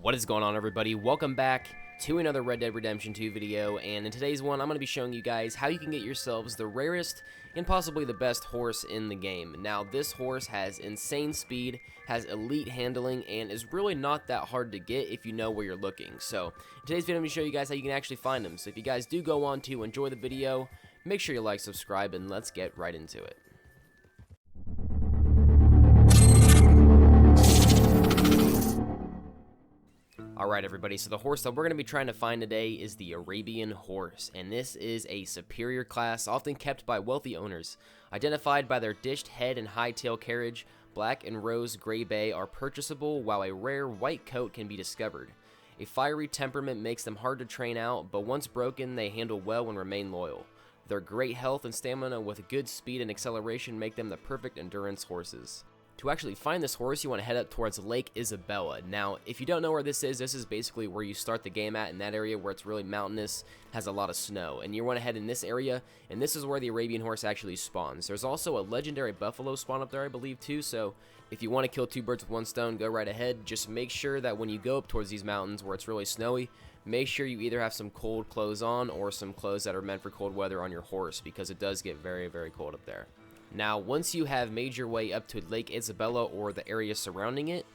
What is going on, everybody? Welcome back to another Red Dead Redemption 2 video, and in today's one I'm going to be showing you guys how you can get yourselves the rarest and possibly the best horse in the game. Now, this horse has insane speed, has elite handling, and is really not that hard to get if you know where you're looking. So in today's video I'm going to show you guys how you can actually find them. So if you guys do go on to enjoy the video, make sure you like, subscribe, and let's get right into it. Alright everybody, so the horse that we're going to be trying to find today is the Arabian horse, and this is a superior class often kept by wealthy owners. Identified by their dished head and high tail carriage, black and rose gray bay are purchasable while a rare white coat can be discovered. A fiery temperament makes them hard to train out, but once broken they handle well and remain loyal. Their great health and stamina with good speed and acceleration make them the perfect endurance horses. To actually find this horse, you want to head up towards Lake Isabella. Now, if you don't know where this is basically where you start the game at, in that area where it's really mountainous, has a lot of snow. And you want to head in this area, and this is where the Arabian horse actually spawns. There's also a legendary buffalo spawn up there, I believe, too, so if you want to kill two birds with one stone, go right ahead. Just make sure that when you go up towards these mountains where it's really snowy, make sure you either have some cold clothes on or some clothes that are meant for cold weather on your horse, because it does get very, very cold up there. Now, once you have made your way up to Lake Isabella or the area surrounding it,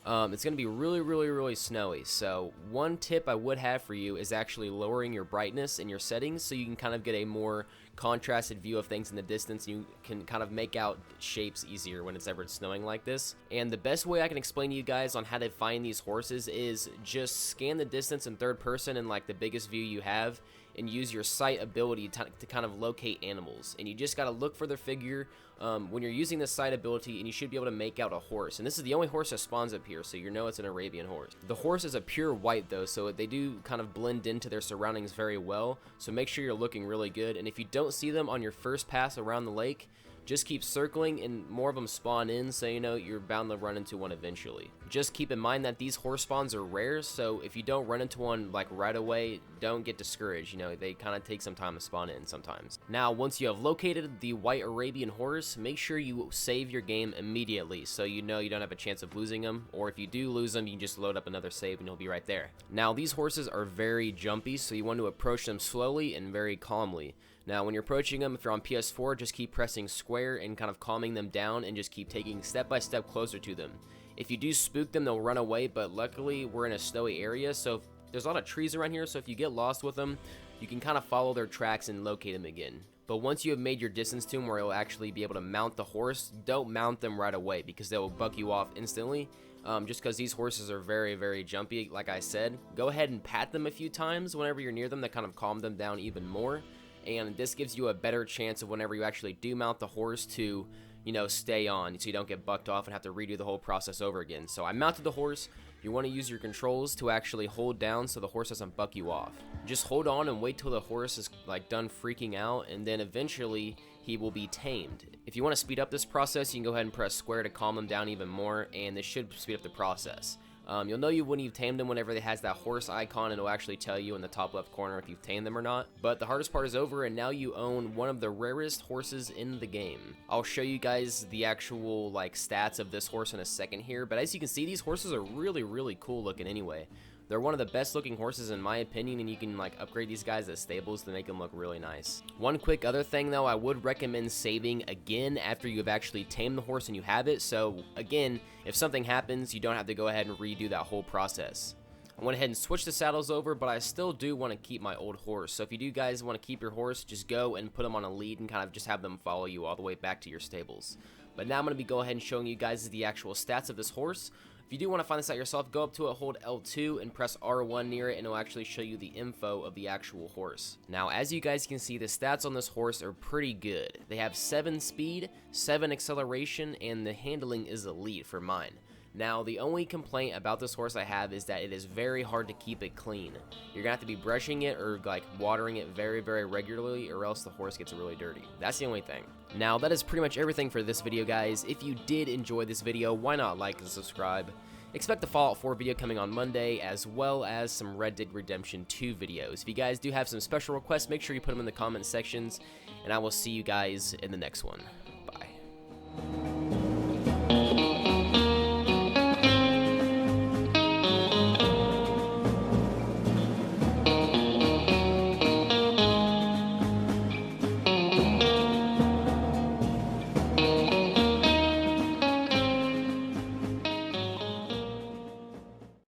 it's going to be really snowy. So one tip I would have for you is actually lowering your brightness in your settings so you can kind of get a more contrasted view of things in the distance. You can kind of make out shapes easier when it's ever snowing like this. And the best way I can explain to you guys on how to find these horses is just scan the distance in third person in like the biggest view you have, and use your sight ability to kind of locate animals. And you just got to look for their figure when you're using this sight ability, and you should be able to make out a horse. And this is the only horse that spawns up here, so you know it's an Arabian horse. The horse is a pure white though, so they do kind of blend into their surroundings very well, so make sure you're looking really good. And if you don't see them on your first pass around the lake, just keep circling and more of them spawn in, so you know you're bound to run into one eventually. Just keep in mind that these horse spawns are rare, so if you don't run into one like right away, don't get discouraged. You know, they kind of take some time to spawn in sometimes. Now, once you have located the white Arabian horse, make sure you save your game immediately so you know you don't have a chance of losing them, or if you do lose them, you can just load up another save and you'll be right there. Now, these horses are very jumpy, so you want to approach them slowly and very calmly. Now, when you're approaching them, if you're on PS4, just keep pressing square and kind of calming them down, and just keep taking step by step closer to them. If you do spook them, they'll run away, but luckily we're in a snowy area, so there's a lot of trees around here, so if you get lost with them, you can kind of follow their tracks and locate them again. But once you have made your distance to them where you'll actually be able to mount the horse, don't mount them right away because they will buck you off instantly. Just because these horses are very jumpy, like I said. Go ahead and pat them a few times whenever you're near them to kind of calm them down even more. And this gives you a better chance of whenever you actually do mount the horse to, you know, stay on, so you don't get bucked off and have to redo the whole process over again. So I mounted the horse. You want to use your controls to actually hold down so the horse doesn't buck you off. Just hold on and wait till the horse is like done freaking out, and then eventually he will be tamed. If you want to speed up this process, you can go ahead and press square to calm them down even more, and this should speed up the process. You'll know when you've tamed them whenever it has that horse icon, and it'll actually tell you in the top left corner if you've tamed them or not. But the hardest part is over, and now you own one of the rarest horses in the game. I'll show you guys the actual like stats of this horse in a second here, but as you can see, these horses are really cool looking anyway. They're one of the best looking horses in my opinion, and you can like upgrade these guys at stables to make them look really nice. One quick other thing though, I would recommend saving again after you have actually tamed the horse and you have it, so again, if something happens, you don't have to go ahead and redo that whole process. I went ahead and switched the saddles over, but I still do want to keep my old horse. So if you do guys want to keep your horse, just go and put them on a lead and kind of just have them follow you all the way back to your stables. But now I'm going to be going ahead and showing you guys the actual stats of this horse. If you do want to find this out yourself, go up to it, hold L2, and press R1 near it, and it'll actually show you the info of the actual horse. Now, as you guys can see, the stats on this horse are pretty good. They have 7 speed, 7 acceleration, and the handling is elite for mine. Now, the only complaint about this horse I have is that it is very hard to keep it clean. You're gonna have to be brushing it or like watering it very regularly, or else the horse gets really dirty. That's the only thing. Now, that is pretty much everything for this video, guys. If you did enjoy this video, why not like and subscribe? Expect the Fallout 4 video coming on Monday, as well as some Red Dead Redemption 2 videos. If you guys do have some special requests, make sure you put them in the comment sections, and I will see you guys in the next one.